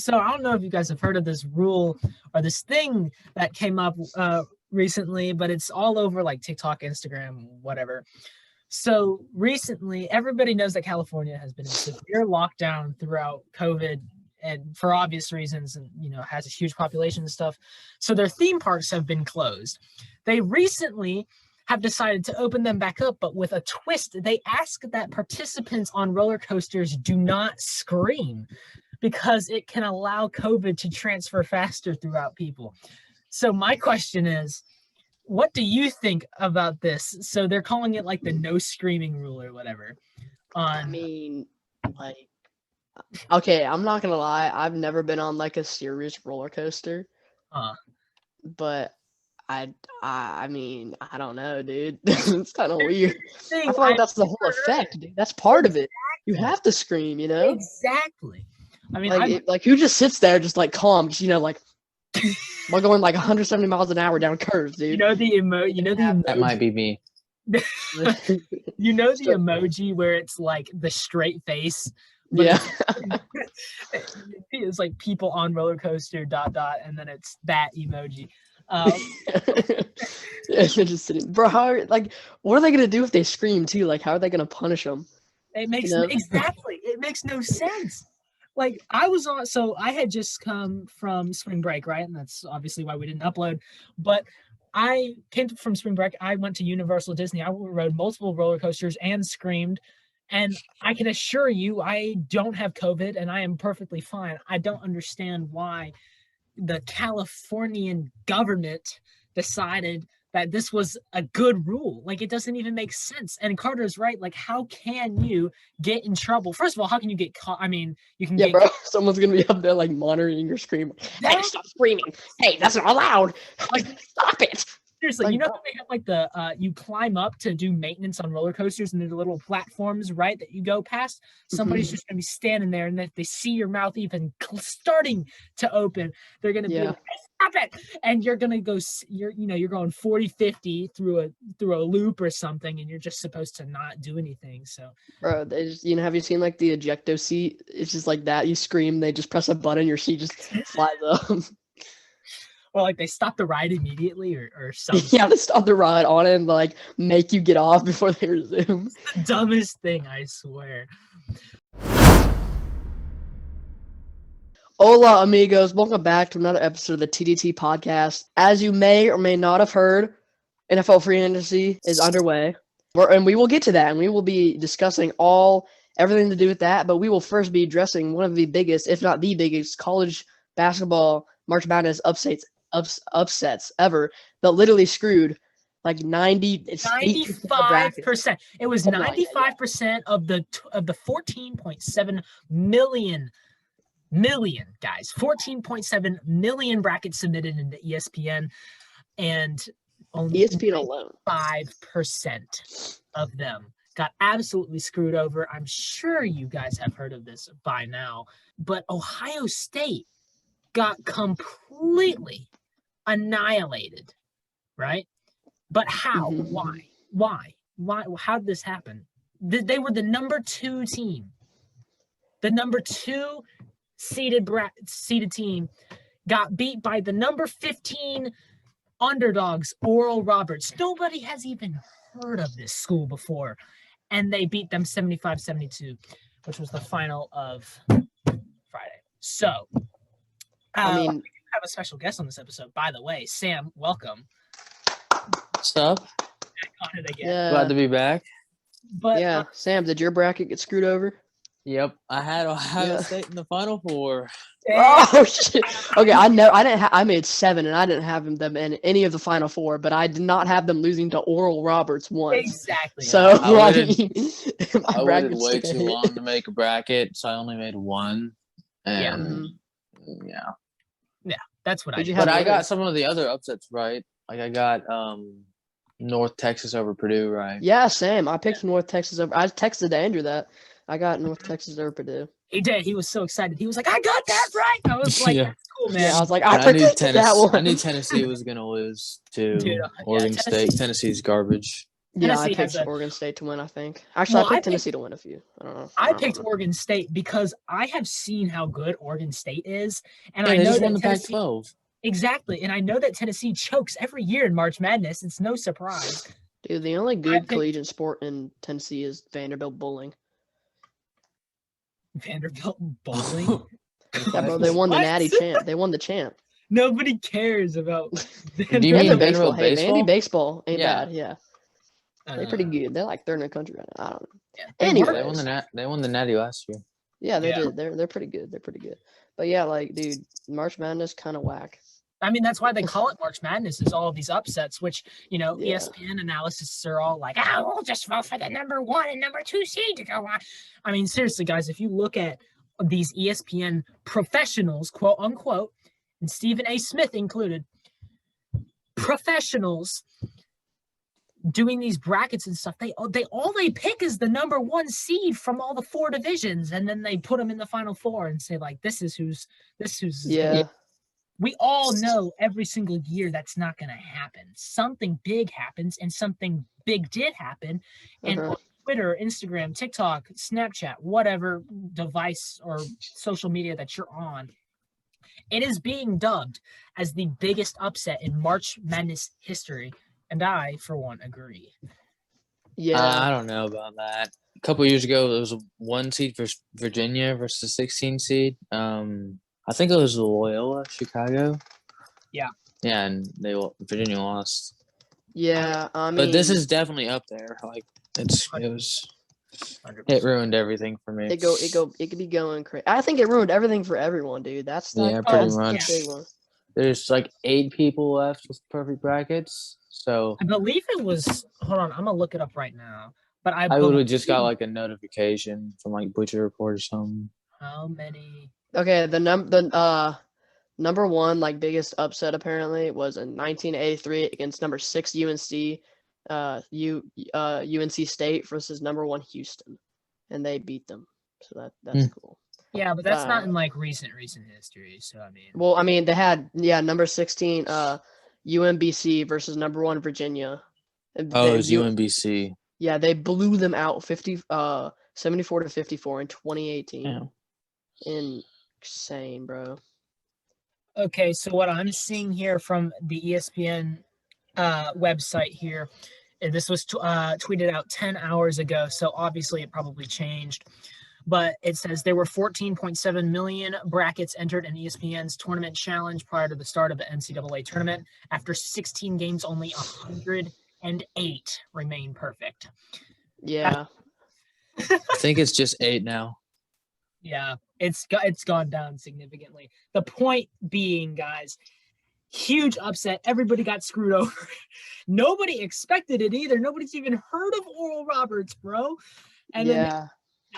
So I don't know if you guys have heard of this rule or this thing that came up recently, but it's all over like TikTok, Instagram, whatever. So recently, everybody knows that California has been in severe lockdown throughout COVID, and for obvious reasons, and has a huge population and stuff. So their theme parks have been closed. They recently have decided to open them back up, but with a twist. They ask that participants on roller coasters do not scream because it can allow COVID to transfer faster throughout people. So my question is, what do you think about this? So they're calling it like the no screaming rule or whatever. I mean, like, okay, I'm not gonna lie. I've never been on like a serious roller coaster, but I mean, I don't know, dude. It's kind of weird. I feel like that's the whole effect, dude. That's part of it. You have to scream, Exactly. I mean, like who just sits there just like calm, just like while going like 170 miles an hour down curves, dude. That might be me. The emoji where it's like the straight face. Yeah. It's like people on roller coaster ... and then it's that emoji. Yeah, they're just sitting, bro. What are they gonna do if they scream too? Like, how are they gonna punish them? It makes exactly. It makes no sense. Like I had just come from spring break, right? And that's obviously why we didn't upload. But I came from spring break. I went to Universal Disney. I rode multiple roller coasters and screamed. And I can assure you, I don't have COVID and I am perfectly fine. I don't understand why the Californian government decided that this was a good rule. Like, it doesn't even make sense. And Carter's right. Like, how can you get in trouble? First of all, how can you get caught? I mean, you can get... bro. Someone's going to be up there, like, monitoring your scream. Hey, stop screaming. Hey, that's not allowed. Like, stop it. Seriously, like, how they have, like, the, you climb up to do maintenance on roller coasters, and there's the little platforms, right, that you go past. Somebody's just going to be standing there, and if they see your mouth even starting to open, they're going to be like, stop it! And you're going to go, you're going 40, 50 through a loop or something, and you're just supposed to not do anything, so. Bro, they just, have you seen, like, the ejecto seat? It's just like that. You scream, they just press a button, your seat just flies up. Or like they stop the ride immediately or something. Yeah, they stop the ride on it and like make you get off before they resume. It's the dumbest thing, I swear. Hola, amigos. Welcome back to another episode of the TDT podcast. As you may or may not have heard, NFL free agency is underway. And we will get to that, and we will be discussing everything to do with that, but we will first be addressing one of the biggest, if not the biggest, college basketball March Madness upsets ever that literally screwed like 95%. It was 95% of the 14.7 million guys. 14.7 million brackets submitted into ESPN, and only ESPN alone 5% of them got absolutely screwed over. I'm sure you guys have heard of this by now, but Ohio State got completely annihilated, right? But how? Why? How did this happen? They were the number 2 team. The number 2 seeded team got beat by the number 15 underdogs, Oral Roberts. Nobody has even heard of this school before. And they beat them 75-72, which was the final of Friday. So, we have a special guest on this episode, by the way. Sam, welcome. What's up? Back on it again. Yeah. Glad to be back. But Sam, did your bracket get screwed over? Yep, I had Ohio State in the Final Four. Oh shit! Okay, I made 7, and I didn't have them in any of the Final Four, but I did not have them losing to Oral Roberts once. Exactly. So I waited way too long to make a bracket, so I only made one. And yeah, that's what I did. But I got some of the other upsets right. Like I got North Texas over Purdue right. Yeah, same. I picked North Texas over. I texted Andrew that I got North Texas over Purdue. He did. He was so excited. He was like, "I got that right." I was like, "That's cool, man." Yeah, I was like, I knew Tennessee was gonna lose to Oregon State. Tennessee's garbage. Yeah, I Tennessee has picked a. Oregon State to win, I think. Actually, Well, I picked Tennessee to win a few. I don't know. I picked Oregon State because I have seen how good Oregon State is, and Yeah, I they know just won that the Tennessee Pac-12. exactly, and I know that Tennessee chokes every year in March Madness. It's no surprise. Dude, the only I good picked collegiate sport in Tennessee is Vanderbilt bowling. Vanderbilt bowling. Yeah, bro, they won the What? Natty champ. They won the champ. Nobody cares about Do you Vandy mean baseball. Vanderbilt Hey, Vandy baseball? baseball ain't Yeah. bad. Yeah, they're pretty good. They're like third in the country right now. I don't know. Yeah, Anyways, They won the Natty last year. yeah, they Yeah. did. They're pretty good. They're pretty good. But yeah, like, dude, March Madness kind of whack. I mean, that's why they call it March Madness, is all of these upsets, which, Yeah. ESPN analysts are all like, we'll just vote for the number 1 and number 2 seed to go on. I mean, seriously, guys, if you look at these ESPN professionals, quote unquote, and Stephen A. Smith included, professionals doing these brackets and stuff, they pick is the number 1 seed from all the 4 divisions, and then they put them in the final 4 and say, like, this is who's Yeah. we all know every single year that's not going to happen. Something big happens, and something big did happen. And on Twitter, Instagram, TikTok, Snapchat, whatever device or social media that you're on, it is being dubbed as the biggest upset in March Madness history. And I, for one, agree. Yeah. I don't know about that. A couple years ago, there was a 1 seed for Virginia versus 16 seed. I think it was Loyola Chicago. Yeah. Yeah, and Virginia lost. Yeah, I mean, But this is definitely up there. Like it ruined everything for me. it could be going crazy. I think it ruined everything for everyone, dude. That's pretty that's much. the big one. There's like 8 people left with perfect brackets. So I believe it was. Hold on, I'm gonna look it up right now. But I would have just got like a notification from like Butcher Report or something. How many? Okay, the number 1 like biggest upset apparently was in 1983 against number 6 UNC State versus number 1 Houston, and they beat them. So that's cool. Yeah, but that's not in like recent history. So I mean, well, I mean they had number 16 UMBC versus number 1 Virginia. It was UMBC. Yeah, they blew them out 74-54 in 2018. Yeah. Insane, bro. Okay, so what I'm seeing here from the ESPN website here, and this was tweeted out 10 hours ago, so obviously it probably changed. But it says there were 14.7 million brackets entered in ESPN's tournament challenge prior to the start of the NCAA tournament. After 16 games, only 108 remain perfect. Yeah. I think it's just 8 now. Yeah, it's gone down significantly. The point being, guys, huge upset. Everybody got screwed over. Nobody expected it either. Nobody's even heard of Oral Roberts, bro. And then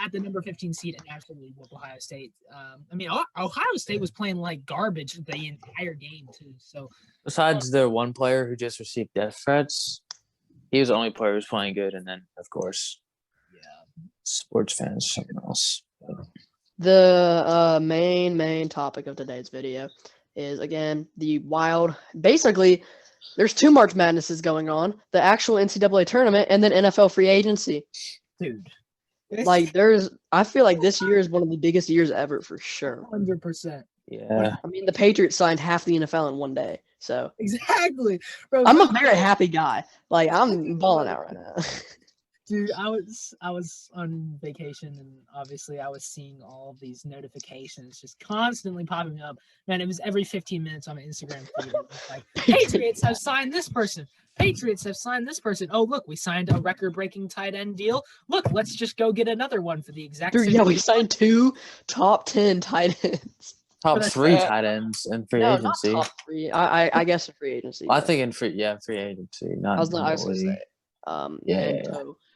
at the number 15 seed and absolutely whoop Ohio State. I mean, Ohio State was playing like garbage the entire game too. So besides their one player who just received death threats, he was the only player who was playing good. And then, of course, sports fans, something else. The main topic of today's video is, again, the wild. Basically, there's 2 March Madnesses going on: the actual NCAA tournament and then NFL free agency. Dude, like I feel like this year is one of the biggest years ever for sure. 100%. Yeah. I mean, the Patriots signed half the NFL in one day, so exactly, bro. I'm a very happy guy. Like, I'm balling out right now. Dude, I was on vacation, and obviously I was seeing all of these notifications just constantly popping up. Man, it was every 15 minutes on my Instagram feed. It was like, Patriots have signed this person. Patriots have signed this person. Oh, look, we signed a record-breaking tight end deal. Look, let's just go get another one for the exact same. Yeah, we signed 2 top 10 tight ends. Top 3 tight ends in free agency. Not top 3. I guess in free agency. Well, I think in free agency. Not I was gonna say. Yeah.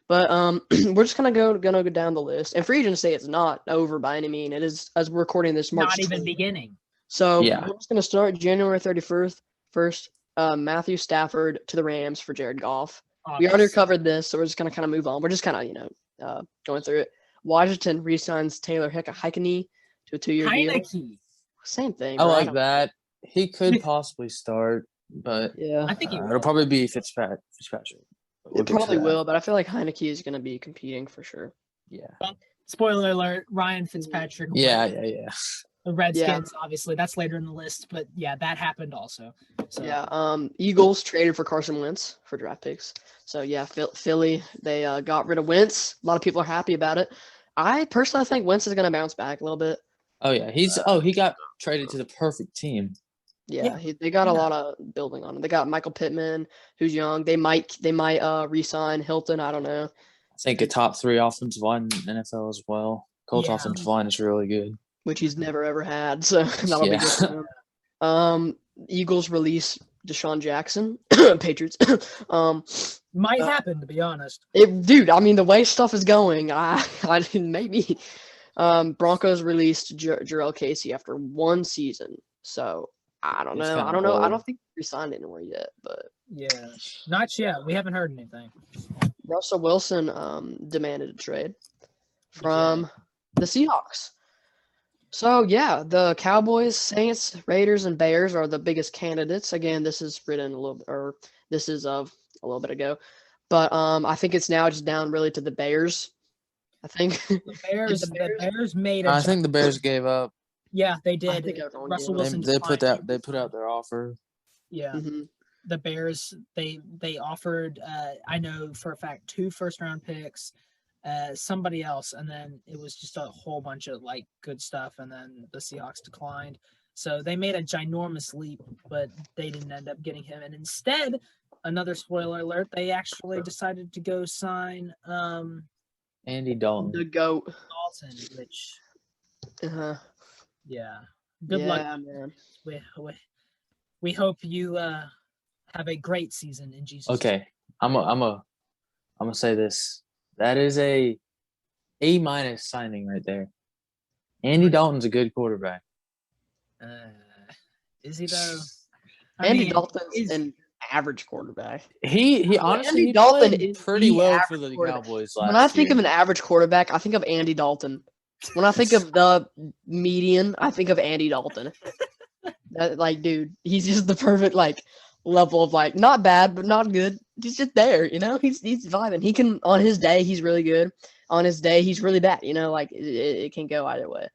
But we're just gonna go down the list. And free agency is not over by any means. It is, as we're recording this, March. Not even 20th. beginning. So we're just gonna start January 31st. First, Matthew Stafford to the Rams for Jared Goff. Obviously. We already covered this, so we're just gonna kind of move on. We're just kind of going through it. Washington re-signs Taylor Heinicke to a 2-year deal. Same thing. I like that. He could possibly start, but yeah, I think it'll probably be Fitzpatrick. We'll It get to probably that. will, but I feel like Heineke is going to be competing for sure. Yeah. Spoiler alert: Ryan Fitzpatrick. Yeah. The Redskins, obviously, that's later in the list, but yeah, that happened also. So Yeah. Eagles traded for Carson Wentz for draft picks. So yeah, Philly, they got rid of Wentz. A lot of people are happy about it. I personally think Wentz is going to bounce back a little bit. Oh yeah. He got traded to the perfect team. Yeah, they got a lot of building on him. They got Michael Pittman, who's young. They might re-sign Hilton. I don't know. I think a top 3 offensive line in the NFL as well. Colts offensive line is really good. Which he's never ever had, so that'll be good for him. Eagles release Deshaun Jackson. Patriots. might happen, to be honest. Dude, I mean the way stuff is going, I maybe. Broncos released Jarrell Casey after 1 season, so I don't know. I don't think he signed anywhere yet, but yeah, not yet. We haven't heard anything. Russell Wilson demanded a trade from the Seahawks. So yeah, the Cowboys, Saints, Raiders, and Bears are the biggest candidates. Again, this is written a little bit ago, but I think it's now just down really to the Bears. I think the Bears made. I think the Bears gave up. Yeah, they did. I think Russell Wilson. They put out their offer. Yeah. Mm-hmm. The Bears, they offered, I know for a fact, 2 first-round picks, somebody else, and then it was just a whole bunch of like good stuff, and then the Seahawks declined. So they made a ginormous leap, but they didn't end up getting him. And instead, another spoiler alert, they actually decided to go sign Andy Dalton. The GOAT. Dalton, which yeah. Good luck, man. We hope you have a great season in Jesus. Okay, I'm gonna say this. That is a A- signing right there. Andy Dalton's a good quarterback. Is he though? Andy Dalton's an average quarterback. He honestly Andy Dalton played is pretty well for the Cowboys last year. When I think of an average quarterback, I think of Andy Dalton. When I think of the median, I think of Andy Dalton. Dude, he's just the perfect level of not bad but not good. He's just there, He's vibing. He can on his day he's really good. On his day he's really bad. It can go either way.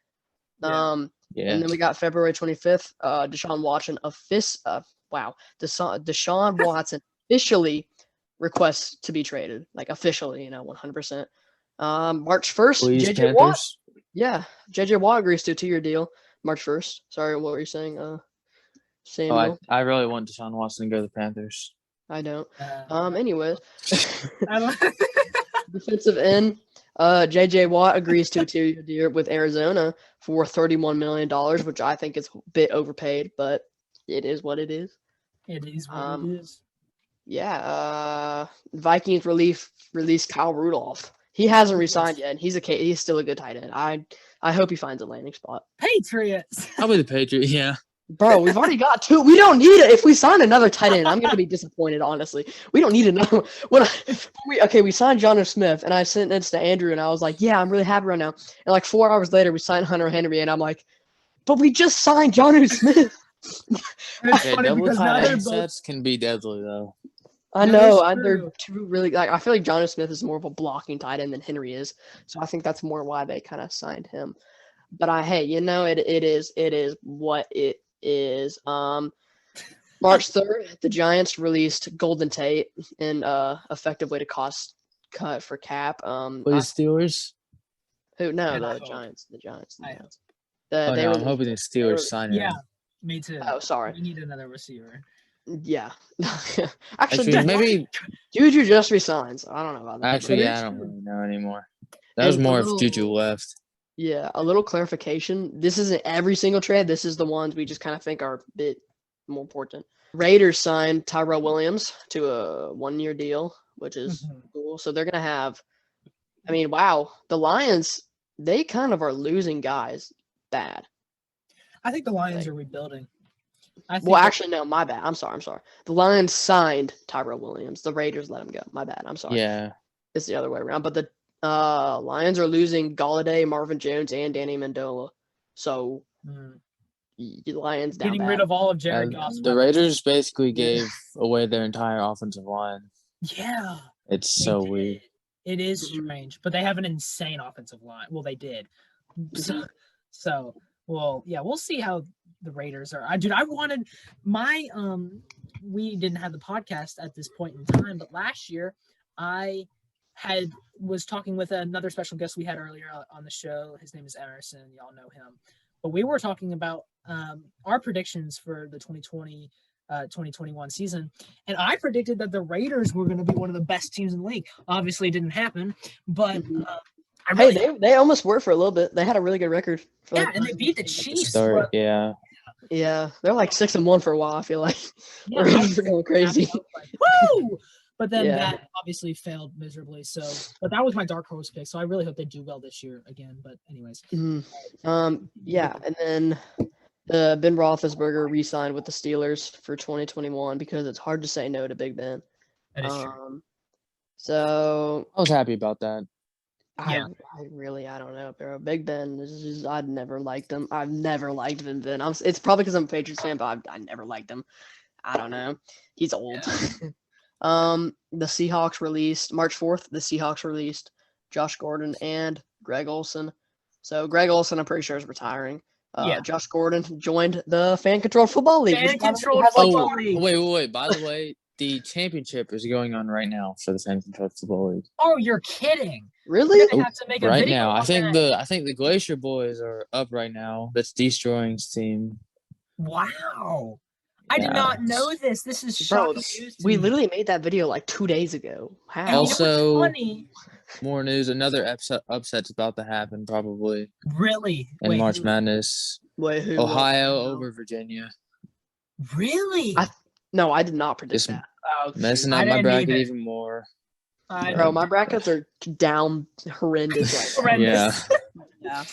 Yeah. And then we got February 25th. Deshaun Watson Deshaun Watson officially requests to be traded, officially, 100%. March 1st, Please, JJ Panthers. Watt. Yeah, JJ Watt agrees to a 2-year deal. March 1st. Sorry, what were you saying, Samuel? I really want Deshaun Watson to go to the Panthers. I don't. Anyways. Defensive end. JJ Watt agrees to a 2-year deal with Arizona for $31 million, which I think is a bit overpaid, but it is what it is. It is what it is. Yeah. Vikings release Kyle Rudolph. He hasn't resigned yet, and he's still a good tight end. I hope he finds a landing spot. Patriots. Probably the Patriots, yeah. Bro, we've already got 2. We don't need it. If we sign another tight end, I'm gonna be disappointed. Honestly, we don't need another one. We signed Jonnu Smith, and I sent it to Andrew, and I was like, "Yeah, I'm really happy right now." And 4 hours later, we signed Hunter Henry, and I'm like, "But we just signed Jonnu Smith." Okay, double tight end sets can be deadly though. I know. They're 2 really I feel like Jonnu Smith is more of a blocking tight end than Henry is, so I think that's more why they kind of signed him. But it is what it is. March 3rd, the Giants released Golden Tate in effective way to cost cut for cap. Please, Steelers. Who? No, the Giants. The Giants. I'm hoping the Steelers sign him. Yeah, me too. Oh, sorry. We need another receiver. Yeah. Actually, maybe Juju just resigns. I don't know about that. Actually, I don't really know anymore. That was more if Juju left. Yeah, a little clarification. This isn't every single trade. This is the ones we just kind of think are a bit more important. Raiders signed Tyrell Williams to a 1-year deal, which is cool. So they're going to have wow. The Lions, they kind of are losing guys bad. I think the Lions are rebuilding. Actually, no, my bad. I'm sorry. The Lions signed Tyrell Williams. The Raiders let him go. My bad. I'm sorry. Yeah. It's the other way around. But the Lions are losing Galladay, Marvin Jones, and Danny Amendola. So the Lions down getting bad. rid of all of Jared Goff. The Raiders basically gave away their entire offensive line. Yeah. It's They so did. weird. It is Mhm. strange, but they have an insane offensive line. Well, they did. So, well, yeah, we'll see how the Raiders are. I wanted my we didn't have the podcast at this point in time, but last year I was talking with another special guest we had earlier on the show. His name is Emerson. Y'all know him. But we were talking about our predictions for the 2021 season, and I predicted that the Raiders were going to be one of the best teams in the league. Obviously, it didn't happen, but Mhm. I Hey, really they almost were for a little bit. They had a really good record for yeah, like and they beat the At the Chiefs. start, yeah. yeah, they're like 6-1 for a while. I feel like Yeah, the I Raiders are was going crazy. happy. I was like, woo! But then Yeah. that obviously failed miserably. So, but that was my dark horse pick. So I really hope they do well this year again. But anyways, Mhm. Yeah, and then Ben Roethlisberger re-signed with the Steelers for 2021 because it's hard to say no to Big Ben. that is true. So I was happy about that. Yeah. I don't know, bro. Big Ben is just, I'd never liked him. I've never liked Ben. It's probably because I'm a Patriots fan, but I never liked him. I don't know. He's old. The Seahawks released March 4th. The Seahawks released Josh Gordon and Greg Olson. So Greg Olson, I'm pretty sure, is retiring. Yeah. Josh Gordon joined the fan-controlled football league. which, by the way, Fan-controlled has, like, football Oh, league. wait. By the way, the championship is going on right now for the San Francisco Football League. Oh, you're kidding! Really? We're gonna have to make a Right video now, I on think that. the Glacier Boys are up right now. That's Destroying's team. Wow. I did Yeah. not know this. This is Bro, shocking news to we me. literally made that video like 2 days ago. How? And you know what's Also- funny? More news. Another upset's about to happen probably Really? in Wait, March who? Madness. Wait, who? Ohio What? over Virginia. Really? No, I did not predict Just that. Oh, messing shoot. I up my didn't bracket either. even more. Bro, my brackets are down horrendous right now. Horrendous. Yeah.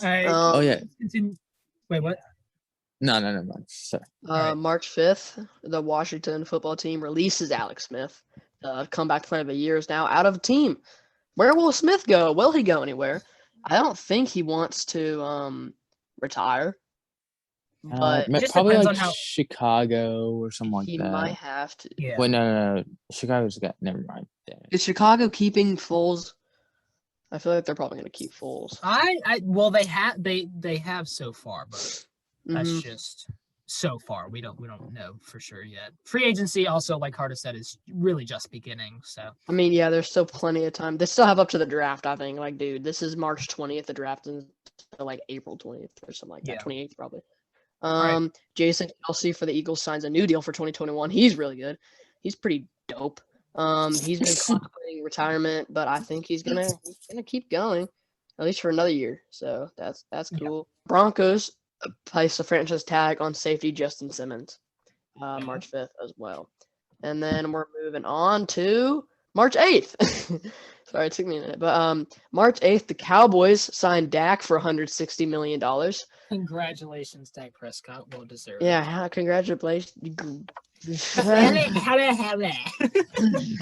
All right. Um, Oh yeah. let's continue. Wait, what? No, never mind. Sorry. Alright. March 5th, the Washington football team releases Alex Smith. Comeback plan of the year is now out of the team. Where will Smith go? Will he go anywhere? I don't think he wants to retire, but It just probably depends like on how- Chicago or something like he that. might have to. Yeah. Wait, no. Chicago's got. Never mind. Damn it. Is Chicago keeping Foles? I feel like they're probably going to keep Foles. Well, they have so far, but that's Mhm. just so far. We don't know for sure yet. Free agency also, like Carter said, is really just beginning. So I mean, yeah, there's still plenty of time. They still have up to the draft, I think. Like, dude, this is March 20th. The draft is like April 20th or something like that. Yeah. 28th probably. right. Jason Kelsey for the Eagles signs a new deal for 2021. He's really good. He's pretty dope. He's been contemplating retirement, but I think he's gonna keep going at least for another year. So that's cool. Broncos place a franchise tag on safety Justin Simmons, March 5th as well. And then we're moving on to March 8th. Sorry, it took me a minute, but March 8th, the Cowboys signed Dak for $160 million. Congratulations, Dak Prescott. Well deserved. Yeah, congratulations.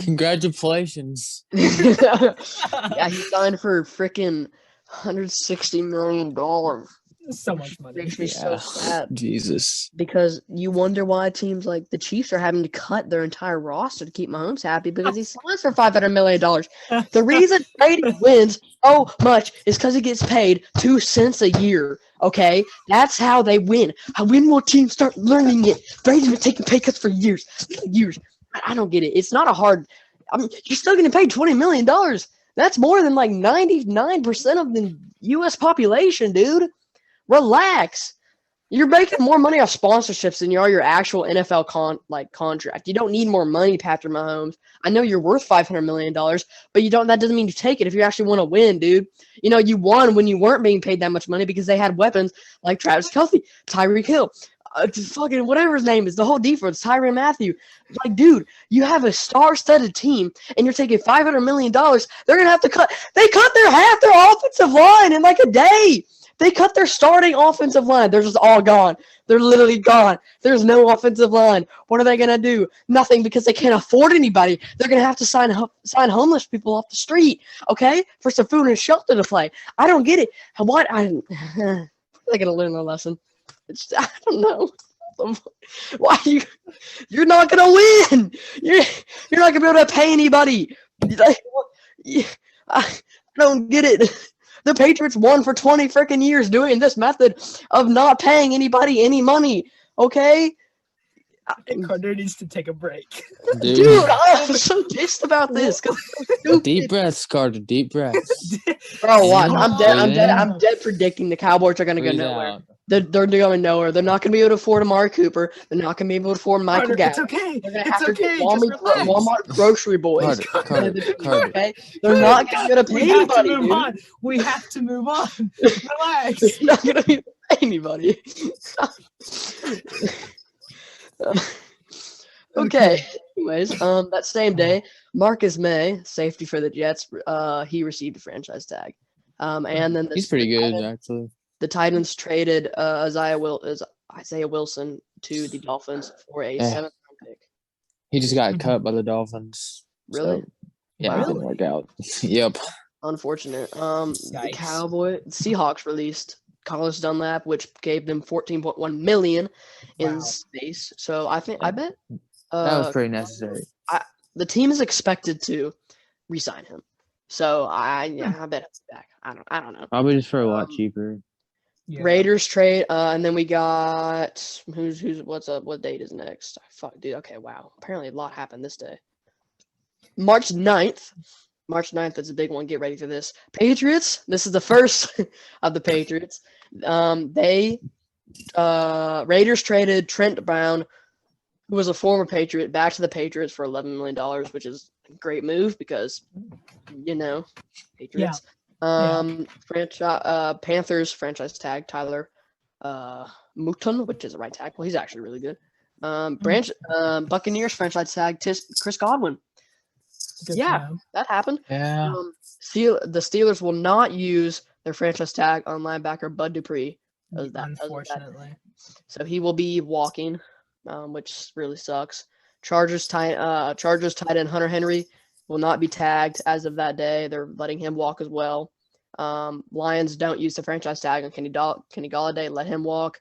Congratulations. Yeah, he signed for freaking $160 million. So much money. Makes me so Yeah. sad Jesus. because you wonder why teams like the Chiefs are having to cut their entire roster to keep Mahomes happy because he signs for $500 million. The reason Brady wins so much is because he gets paid 2 cents a year. Okay, that's how they win. When will teams start learning it? Brady's been taking pay cuts for years. I don't get it. It's not a hard. I mean, you're still getting paid $20 million. That's more than like 99% of the U.S. population, dude. Relax. You're making more money off sponsorships than you are your actual NFL contract. You don't need more money, Patrick Mahomes. I know you're worth $500 million, but you don't. That doesn't mean you take it if you actually want to win, dude. You know, you won when you weren't being paid that much money because they had weapons like Travis Kelce, Tyreek Hill, fucking whatever his name is, the whole defense, Tyrann Mathieu. Like, dude, you have a star-studded team, and you're taking $500 million. They're gonna have to cut. They cut half their offensive line in like a day. They cut their starting offensive line. They're just all gone. They're literally gone. There's no offensive line. What are they going to do? Nothing, because they can't afford anybody. They're going to have to sign homeless people off the street, okay, for some food and shelter to play. I don't get it. What? They're going to learn their lesson. I don't know. Why you're not gonna win? You're not gonna be able to pay anybody. I don't get it. The Patriots won for 20 freaking years doing this method of not paying anybody any money. Okay. Carter needs to take a break. Dude, I'm so pissed about this. Deep breaths, Carter. Deep breaths. Bro, watch. Breathe in. I'm dead predicting the Cowboys are going to go Breathe nowhere. out. They're going nowhere. They're not going to be able to afford Amari Cooper. They're not going to be able to afford Michael Carter, Gallup. it's okay. They're going to It's have to okay. get Just relax. Walmart grocery boys. Carter. Okay? They're not going to pay anybody, dude. On. We have to move on. Relax. They're not going to pay anybody. Okay. Anyways, that same day, Marcus May, safety for the Jets, he received a franchise tag. And then He's pretty good, actually. The Titans traded Isaiah Wilson to the Dolphins for a 7th round pick. He just got cut by the Dolphins. Really? So, yeah, it didn't work out. Yep. Unfortunate. The Yikes. Seahawks released Carlos Dunlap, which gave them $14.1 million in Wow. space. So I bet That was pretty necessary. the team is expected to re-sign him. So I bet it's back. I don't know. Probably just for a lot cheaper. Yeah. Raiders trade, and then we got what's up? What date is next? Fuck, dude. Okay, wow. Apparently a lot happened this day. March 9th. March 9th is a big one. Get ready for this. Patriots. This is the first of the Patriots. Raiders traded Trent Brown, who was a former Patriot, back to the Patriots for $11 million, which is a great move because, Patriots. Panthers franchise tag Tyler Mouton, which is a right tackle. He's actually really good. Buccaneers franchise tag Chris Godwin. Good Yeah, for him. that happened. Yeah. The Steelers will not use their franchise tag on linebacker Bud Dupree. Unfortunately. So he will be walking, which really sucks. Chargers tight end Hunter Henry will not be tagged as of that day. They're letting him walk as well. Lions don't use the franchise tag on Kenny Golladay. Let him walk.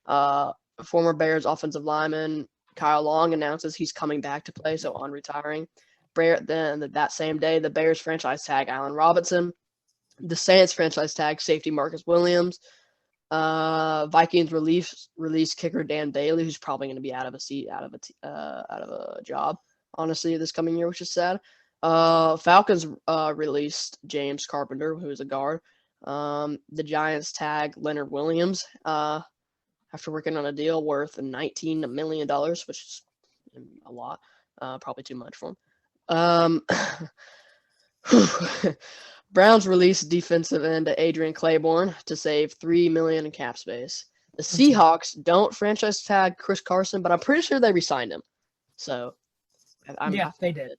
Former Bears offensive lineman Kyle Long announces he's coming back to play, so on retiring. Then that same day, the Bears franchise tag Allen Robinson. The Saints franchise tag safety Marcus Williams. Vikings release kicker Dan Bailey, who's probably going to be out of a job, honestly, this coming year, which is sad. Falcons released James Carpenter, who is a guard. The Giants tag Leonard Williams after working on a deal worth $19 million, which is a lot, probably too much for him. Browns released defensive end Adrian Claiborne to save $3 million in cap space. The Seahawks don't franchise tag Chris Carson, but I'm pretty sure they re-signed him. So, they did.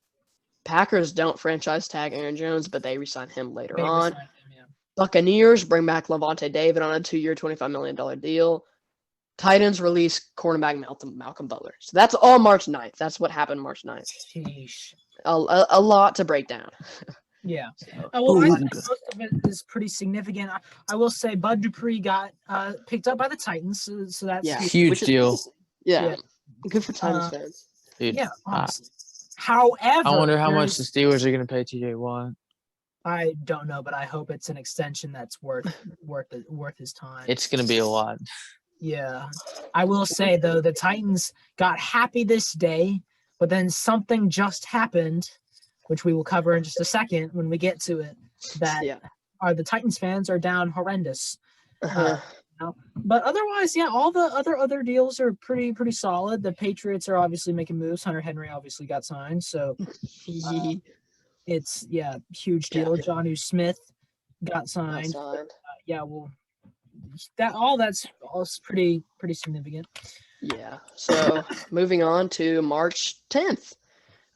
Packers don't franchise tag Aaron Jones, but they re-signed him later on. Re-signed him, yeah. Buccaneers bring back Levante David on a 2-year, $25 million deal. Titans release cornerback Malcolm Butler. So that's all March 9th. That's what happened March 9th. Sheesh. A lot to break down. Yeah. Well, I think most of it is pretty significant. I will say Bud Dupree got picked up by the Titans, so that's Huge deal. Yeah. Good for Titans fans. Dude, yeah. Honestly. However, I wonder how much the Steelers are going to pay TJ Watt. I don't know, but I hope it's an extension that's worth his time. It's going to be a lot. Yeah. I will say though, the Titans got happy this day, but then something just happened, which we will cover in just a second when we get to it, that the Titans fans are down horrendous. But otherwise, all the other deals are pretty solid. The Patriots are obviously making moves. Hunter Henry obviously got signed, so it's huge deal. Jonnu Smith got signed. That's pretty significant. Yeah. So moving on to March 10th.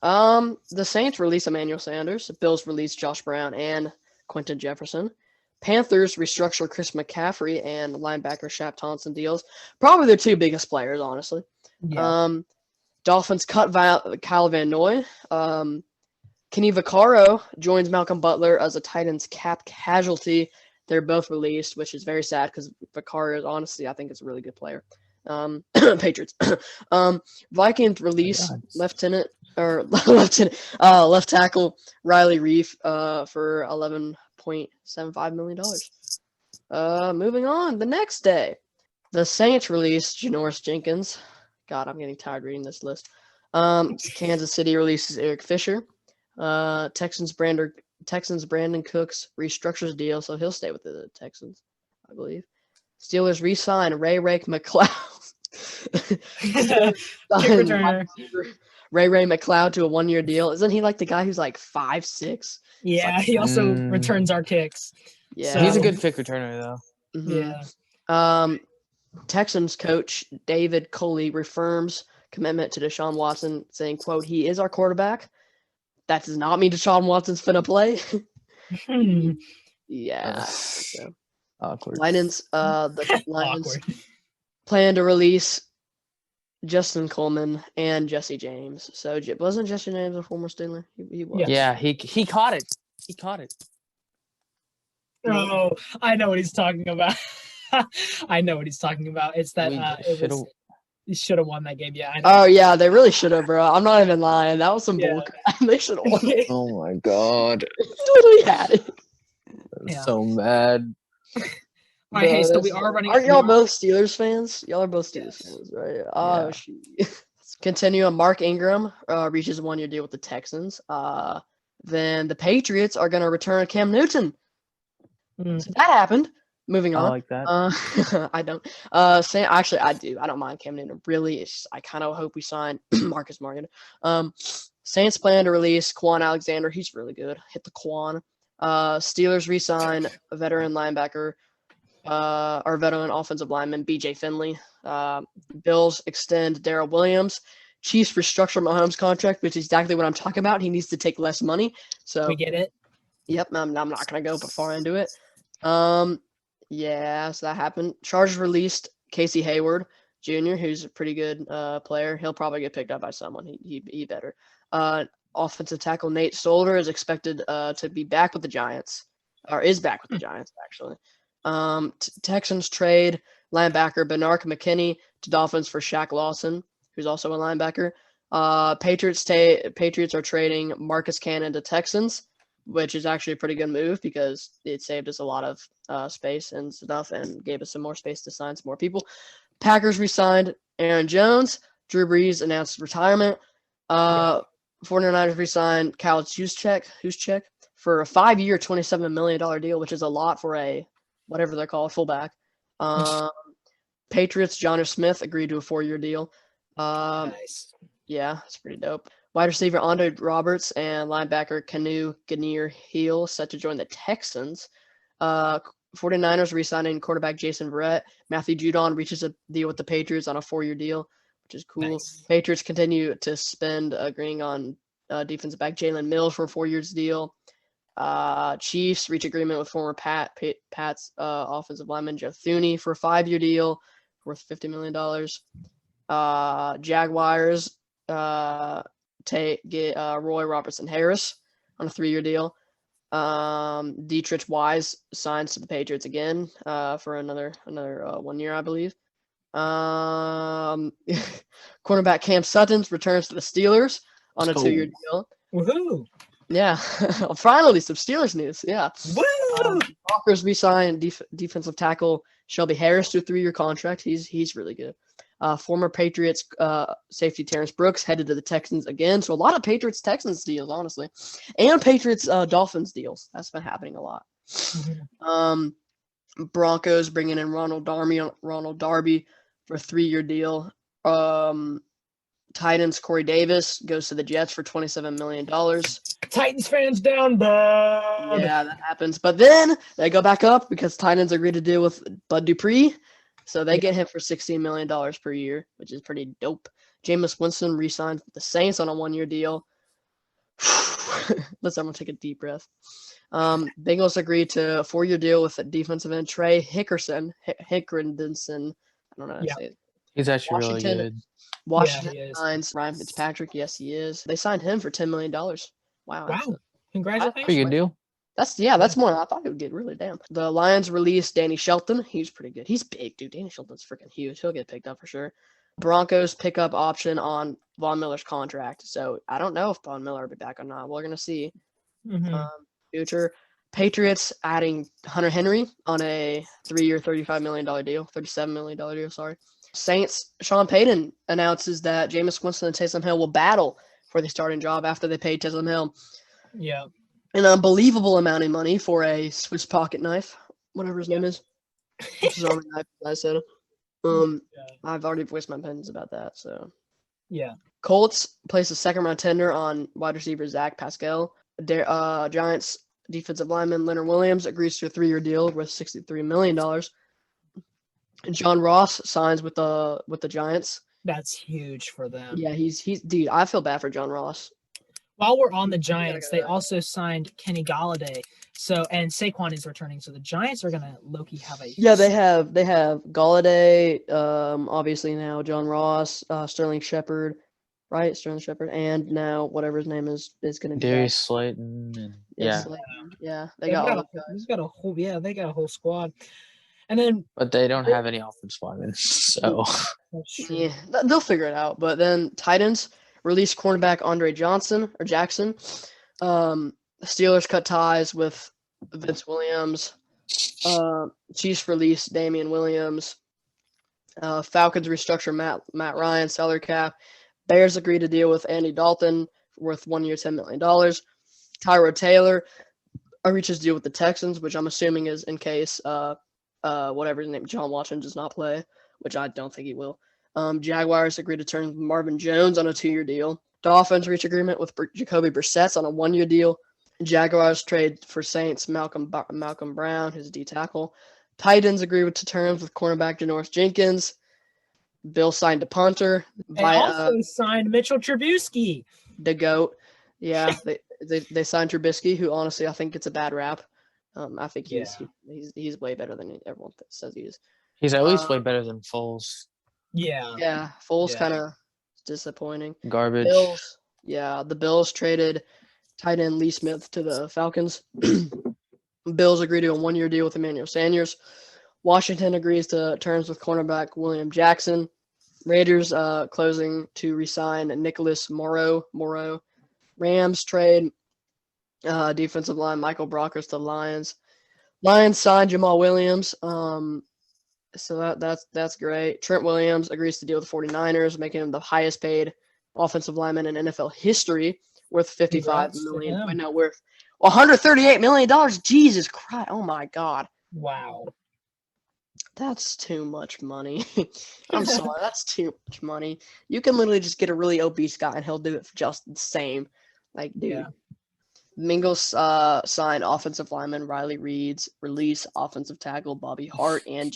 The Saints release Emmanuel Sanders. The Bills release Josh Brown and Quentin Jefferson. Panthers restructure Chris McCaffrey and linebacker Shaq Thompson deals. Probably their two biggest players, honestly. Yeah. Dolphins cut Kyle Van Noy. Kenny Vaccaro joins Malcolm Butler as a Titans cap casualty. They're both released, which is very sad because Vaccaro is honestly, I think, is a really good player. Patriots. Vikings release God. left tackle Riley Reef for $11.75 million. Moving on, the next day, the Saints released Janoris Jenkins. God, I'm getting tired reading this list. Kansas City releases Eric Fisher. Texans Brandon Cooks restructures deal, so he'll stay with the Texans, I believe. Steelers re-sign Ray McLeod. Kick returner. Ray McLeod to a 1-year deal. Isn't he like the guy who's like 5'6"? Yeah, he also returns our kicks. Yeah, So- He's a good kick returner, though. Mhm. Yeah. Texans coach David Culley reaffirms commitment to Deshaun Watson, saying, quote, he is our quarterback. That does not mean Deshaun Watson's finna play. Yeah. So. Awkward. The Lions Awkward. plan to release Justin Coleman and Jesse James. So wasn't Jesse James a former Steeler? He was. Yeah, he caught it. He caught it. Oh, I know what he's talking about. I know what he's talking about. It's that he should have won that game. Yeah, I know. Oh yeah, they really should have, bro. I'm not even lying. That was some bull crap. They should have won. Oh my god. Totally had it. I'm Yeah. so mad. All right, hey, so we are running. Aren't y'all both Steelers fans? Y'all are both Steelers fans, right? Oh, Yeah. shoot. Continue. Mark Ingram reaches a 1-year deal with the Texans. Then the Patriots are going to return Cam Newton. Mm. So that happened. Moving I on. like that. I don't. Actually, I do. I don't mind Cam Newton. Really, it's just, I kind of hope we sign Marcus Morgan. Saints plan to release Quan Alexander. He's really good. Hit the Quan. Steelers re-sign a veteran linebacker. Our veteran offensive lineman, B.J. Finley. Bills extend Darrell Williams. Chiefs restructure Mahomes' contract, which is exactly what I'm talking about. He needs to take less money. So We get it. Yep, I'm not going to go far into it. Yeah, so that happened. Chargers released Casey Hayward Jr., who's a pretty good player. He'll probably get picked up by someone. He better. Offensive tackle Nate Solder is expected to be back with the Giants, or is back with the Giants, actually. Texans trade linebacker Benark McKinney to Dolphins for Shaq Lawson, who's also a linebacker. Patriots are trading Marcus Cannon to Texans, which is actually a pretty good move because it saved us a lot of space and stuff and gave us some more space to sign some more people. Packers re-signed Aaron Jones. Drew Brees announced retirement. 49ers re-signed Kyle Juszczyk for a 5-year, $27 million deal, which is a lot for a whatever they're called, fullback. Patriots, Jonnu Smith agreed to a 4-year deal. Nice. Yeah, it's pretty dope. Wide receiver Andre Roberts and linebacker Kanu Ganir-Heel set to join the Texans. 49ers re-signing quarterback Jason Verrett. Matthew Judon reaches a deal with the Patriots on a 4-year deal, which is cool. Nice. Patriots continue to spend, agreeing on defensive back Jalen Mills for a 4-year deal. Chiefs reach agreement with former Pats offensive lineman Joe Thuney for a 5-year deal worth $50 million. Jaguars get Roy Robertson Harris on a 3-year deal. Dietrich Wise signs to the Patriots again for another 1 year, I believe. Cornerback Cam Sutton returns to the Steelers on a 2-year deal. Woohoo! Yeah, finally some Steelers news. Yeah. Woo! Walkers re-signed defensive tackle Shelby Harris to a 3-year contract. He's really good. Former Patriots safety Terrence Brooks headed to the Texans again. So a lot of Patriots-Texans deals, honestly. And Patriots-Dolphins deals. That's been happening a lot. Broncos bringing in Ronald Darby for a 3-year deal. Titans Corey Davis goes to the Jets for $27 million. Titans fans down, bud. Yeah, that happens. But then they go back up because Titans agreed to deal with Bud Dupree. So they get him for $16 million per year, which is pretty dope. Jameis Winston re-signed with the Saints on a 1-year deal. Let's everyone take a deep breath. Bengals agreed to a 4-year deal with the defensive end Trey Hickerson. Hickerson. I don't know how to say it. He's actually really Washington- good. Washington he is. signs Ryan Fitzpatrick. Yes, he is. They signed him for $10 million. Wow. Wow. Congratulations. Pretty good deal. That's more than I thought it would get. Really, damn. The Lions released Danny Shelton. He's pretty good. He's big, dude. Danny Shelton's freaking huge. He'll get picked up for sure. Broncos pickup option on Von Miller's contract. So I don't know if Von Miller will be back or not. We're gonna see. Future. Patriots adding Hunter Henry on a 3-year, $35 million deal. $37 million deal. Sorry. Saints. Sean Payton announces that Jameis Winston and Taysom Hill will battle for the starting job after they paid Taysom Hill. Yeah. An unbelievable amount of money for a Swiss pocket knife, whatever his name is. Which is on the knife, I said. I've already voiced my opinions about that. So, yeah. Colts place a second-round tender on wide receiver Zach Pascal. Giants defensive lineman Leonard Williams agrees to a 3-year deal worth $63 million. And John Ross signs with the Giants. That's huge for them. Yeah, he's dude. I feel bad for John Ross. While we're on the Giants, they also signed Kenny Golladay. So and Saquon is returning. So the Giants are gonna low-key have a they have Golladay, obviously now John Ross, Sterling Shepard, right? Sterling Shepard, and now whatever his name is gonna be Darius Slayton. And, yeah. Slayton. Yeah. They got a whole squad. And then But they don't have any offensive linemen, so yeah, they'll figure it out. But then Titans release cornerback Andre Jackson. Steelers cut ties with Vince Williams. Chiefs release Damian Williams. Falcons restructure Matt Ryan salary cap. Bears agree to deal with Andy Dalton worth 1 year, $10 million. Tyrod Taylor reaches deal with the Texans, which I'm assuming is in case whatever his name, John Watson does not play, which I don't think he will. Jaguars agree to turn Marvin Jones on a 2-year deal. Dolphins reach agreement with Jacoby Brissett on a 1-year deal. Jaguars trade for Saints Malcolm Brown, his D tackle. Titans agree to terms with cornerback Janoris Jenkins. Bill signed a punter. They also signed Mitchell Trubisky. The GOAT. Yeah, they signed Trubisky, who honestly I think gets a bad rap. I think he's way better than everyone says he is. He's at least way better than Foles. Yeah. Yeah, Foles kind of disappointing. Garbage. The Bills traded tight end Lee Smith to the Falcons. Bills agree to a 1-year deal with Emmanuel Sanders. Washington agrees to terms with cornerback William Jackson. Raiders closing to re-sign Nicholas Morrow. Rams trade defensive line Michael Brockers to the Lions. Lions signed Jamal Williams. So that's great. Trent Williams agrees to deal with the 49ers, making him the highest paid offensive lineman in NFL history, worth $55 million. Wait, no, worth $138 million. Jesus Christ. Oh my God. Wow. That's too much money. I'm sorry. That's too much money. You can literally just get a really obese guy and he'll do it for just the same. Like, dude. Yeah. Mingles signed offensive lineman Riley Reeds, release offensive tackle Bobby Hart, and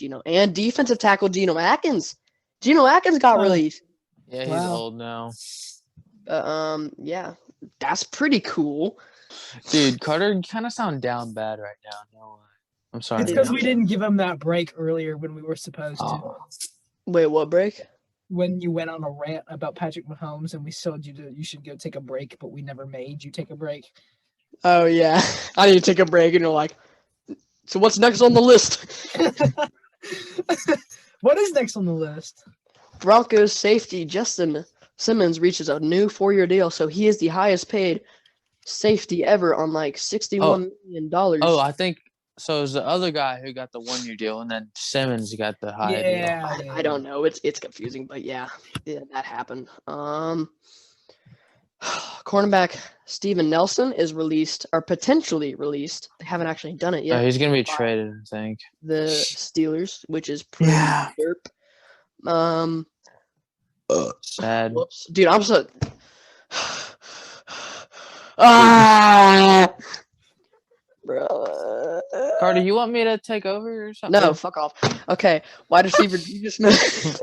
defensive tackle Geno Atkins. Geno Atkins got released. Yeah, he's old now. Yeah, that's pretty cool. Dude, Carter, you kind of sound down bad right now. No, I'm sorry. It's because we didn't give him that break earlier when we were supposed to. Wait, what break? When you went on a rant about Patrick Mahomes and we told you should go take a break, but we never made you take a break. Oh, yeah. I need to take a break. And you're like, so what's next on the list? What is next on the list? Broncos safety Justin Simmons reaches a new 4-year deal, so he is the highest paid safety ever on like $61 million. Oh, I think so. It was the other guy who got the 1-year deal, and then Simmons got the higher deal. I don't know. It's confusing, but yeah, that happened. Cornerback Steven Nelson is released, or potentially released. They haven't actually done it yet. He's gonna be traded, I think. The Steelers, which is pretty derp. Sad. Whoops. Dude, I'm so. Bro. Carter, you want me to take over or something? No, fuck off. Okay, wide receiver Juju Smith.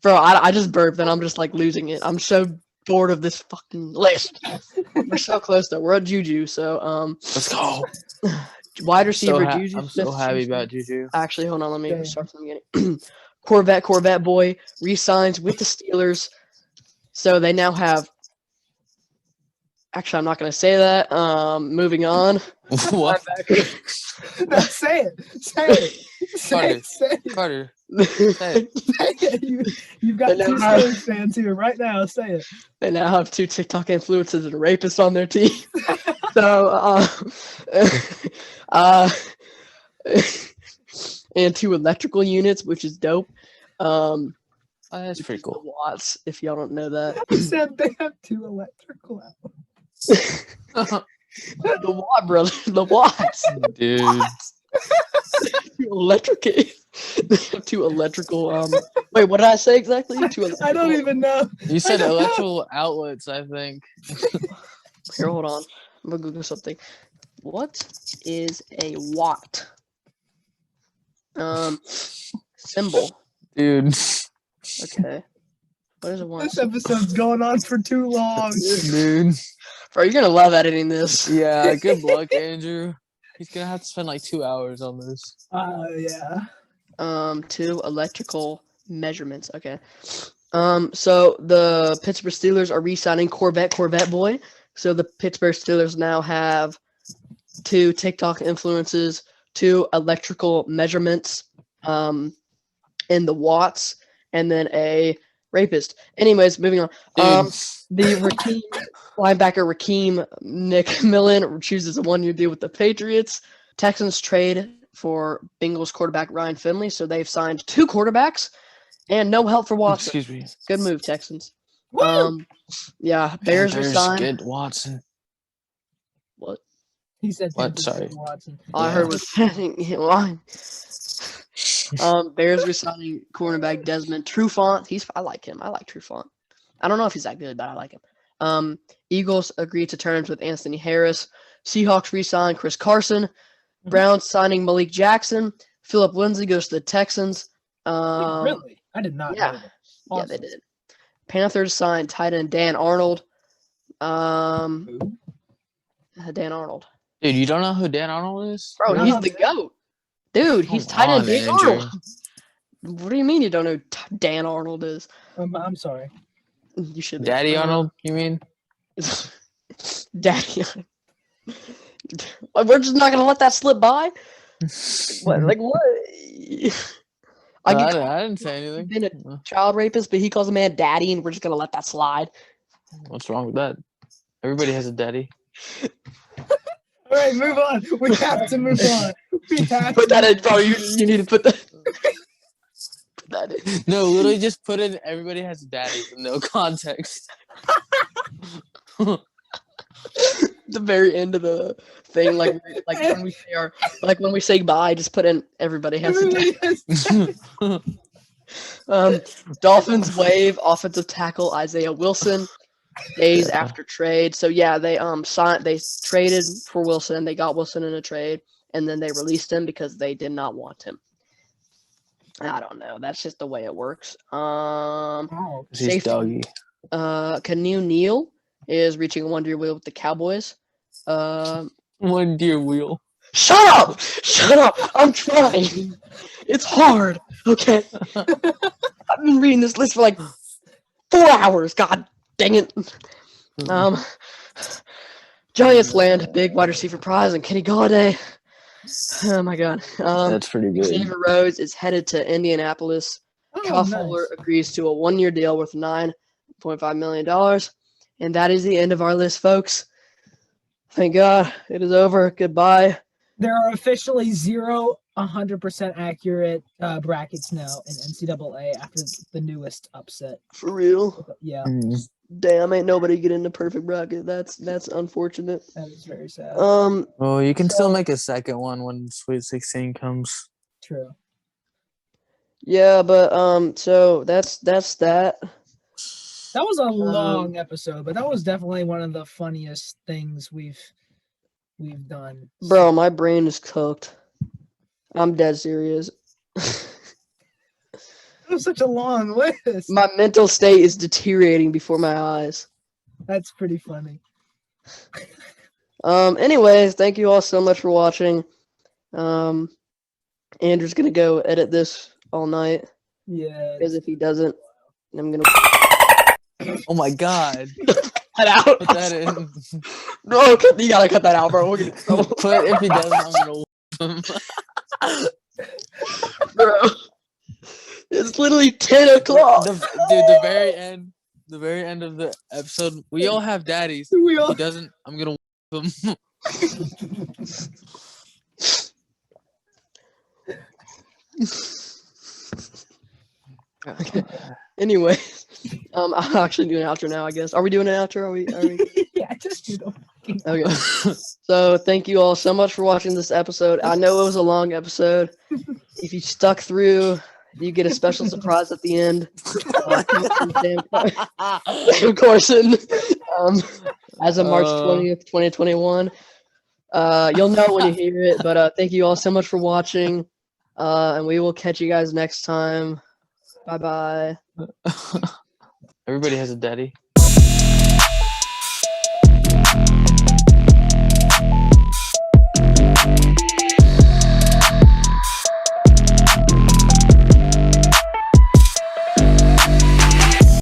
Bro, I just burped and I'm just like losing it. I'm so bored of this fucking list. We're so close though. We're at Juju, so let's go. Wide receiver Juju I'm Smith. so happy about Juju. Actually, hold on, let me start from the beginning. Corvette boy re-signs with the Steelers. So they now have Actually, I'm not going to say that. Moving on. What? No, say it. Say it. Say it. Say it. Carter, say it. Say it. You've got And two now- Steelers fans here right now. Say it. They now have 2 TikTok influencers and a rapist on their team. So, and 2 electrical units, which is dope. Oh, that's pretty The cool. Watts, if y'all don't know that. You said they have 2 electrical outlets. The Watt brother, the Watts. Dude. 2 2 electrical. Wait, what did I say exactly? 2 electrical. I don't even know. You said electrical outlets, I think. Here, hold on. I'm gonna Google something. What is a watt? Symbol. Dude. Okay. What is a watt? This episode's going on for too long. Dude. Bro, you're gonna love editing this. Yeah, good luck, Andrew. He's gonna have to spend like 2 hours on this. Yeah. 2 electrical measurements. Okay. So the Pittsburgh Steelers are re-signing Corvette Boy. So the Pittsburgh Steelers now have 2 TikTok influences, 2 electrical measurements, in the watts, and then a rapist. Anyways, moving on. Dude. The linebacker Raheem McMillan chooses a 1-year deal with the Patriots. Texans trade for Bengals quarterback Ryan Finley, so they've signed 2 quarterbacks and no help for Watson. Excuse me. Good move, Texans. Woo! Yeah, Bears resigned. Get Watson. What? He said What? Texans Sorry. and Watson. All I heard was line. Bears resigning cornerback Desmond Trufant. I like him. I like Trufant. I don't know if he's that good, but I like him. Eagles agreed to terms with Anthony Harris. Seahawks re-sign Chris Carson. Browns signing Malik Jackson. Philip Lindsay goes to the Texans. Really? I did not yeah. know that. Yeah, they did. Panthers signed tight end Dan Arnold. Who? Dan Arnold. Dude, you don't know who Dan Arnold is? Bro, No, he's no, the GOAT. Dude, he's Come tight end on, Dan Andrew. Arnold. What do you mean you don't know who Dan Arnold is? I'm sorry. You should. Daddy Arnold, you mean? Daddy. We're just not gonna let that slip by. What? Like what? I No, get caught I didn't say anything. being a child rapist, but he calls a man daddy, and we're just gonna let that slide. What's wrong with that? Everybody has a daddy. All right, move on. We have to move on. We have Put to. that in, bro. You need to put that. Put that in. No, literally just put in everybody has a daddy with no context. The very end of the thing, like when we say when we say bye, just put in everybody has a daddy. Dolphins waive offensive tackle Isaiah Wilson days after trade. So yeah, they traded for Wilson. They got Wilson in a trade, and then they released him because they did not want him. I don't know. That's just the way it works. Oh, He's Safety. doggy. Canu Neal is reaching a 1-year deal with the Cowboys. 1 deer wheel. Shut up! Shut up! I'm trying. It's hard. Okay. I've been reading this list for like 4 hours. God dang it. Giants land big wide receiver prize and Kenny Golladay. Oh my God. That's pretty good. Xavier Rhodes is headed to Indianapolis. Kyle Fuller agrees to a 1-year deal worth $9.5 million. And that is the end of our list, folks. Thank God. It is over. Goodbye. There are officially 100% accurate brackets now in NCAA after the newest upset. For real. Yeah, Damn, ain't nobody getting the perfect bracket. That's unfortunate. that is very sad. Well, you can still make a second one when Sweet 16 comes. True. Yeah, but so that's that. That was a long episode, but that was definitely one of the funniest things we've done. Bro, my brain is cooked. I'm dead serious. It was such a long list. My mental state is deteriorating before my eyes. That's pretty funny. Anyways, thank you all so much for watching. Andrew's gonna go edit this all night. Yeah. Because if he doesn't, I'm gonna Oh my God. that out. Put that in. No, you gotta cut that out, bro. We're gonna get in trouble. But if he doesn't, I'm gonna whoop him. Bro. It's literally 10 o'clock. The very end of the episode, we all have daddies. We If all- he doesn't, I'm gonna whoop him. Okay. Anyway, I'm actually doing an outro now, I guess. Are we doing an outro? Are we? Yeah, just do the fucking. Okay. So thank you all so much for watching this episode. I know it was a long episode. If you stuck through, you get a special surprise at the end. From Sam Corson, as of March 20th, 2021. You'll know when you hear it, but thank you all so much for watching. And we will catch you guys next time. Bye-bye. Everybody has a daddy.